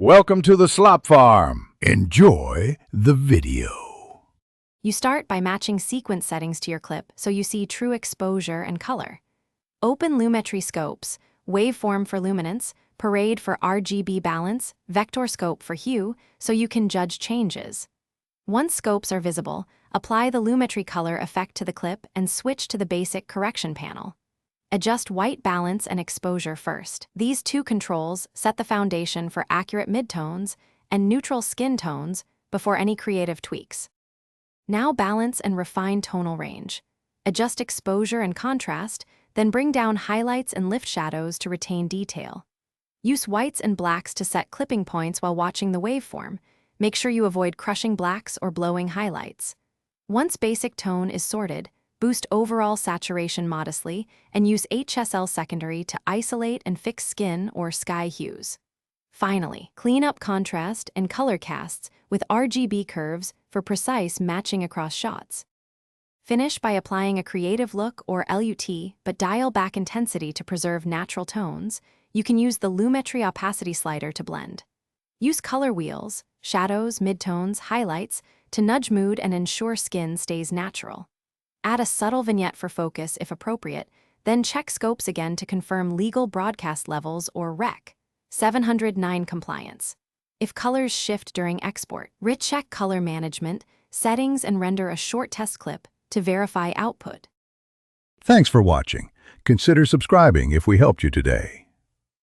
Welcome to the Slop Farm. Enjoy the video. You start by matching sequence settings to your clip so you see true exposure and color. Open Lumetri scopes, waveform for luminance, parade for RGB balance, vector scope for hue, so you can judge changes. Once scopes are visible, apply the Lumetri color effect to the clip and switch to the basic correction panel. Adjust white balance and exposure first. These two controls set the foundation for accurate midtones and neutral skin tones before any creative tweaks. Now balance and refine tonal range. Adjust exposure and contrast, then bring down highlights and lift shadows to retain detail. Use whites and blacks to set clipping points while watching the waveform. Make sure you avoid crushing blacks or blowing highlights. Once basic tone is sorted, boost overall saturation modestly, and use HSL secondary to isolate and fix skin or sky hues. Finally, clean up contrast and color casts with RGB curves for precise matching across shots. Finish by applying a creative look or LUT, but dial back intensity to preserve natural tones. You can use the Lumetri opacity slider to blend. Use color wheels, shadows, midtones, highlights to nudge mood and ensure skin stays natural. Add a subtle vignette for focus if appropriate, then check scopes again to confirm legal broadcast levels or REC 709 compliance. If colors shift during export, recheck color management, settings, and render a short test clip to verify output. Thanks for watching. Consider subscribing if we helped you today.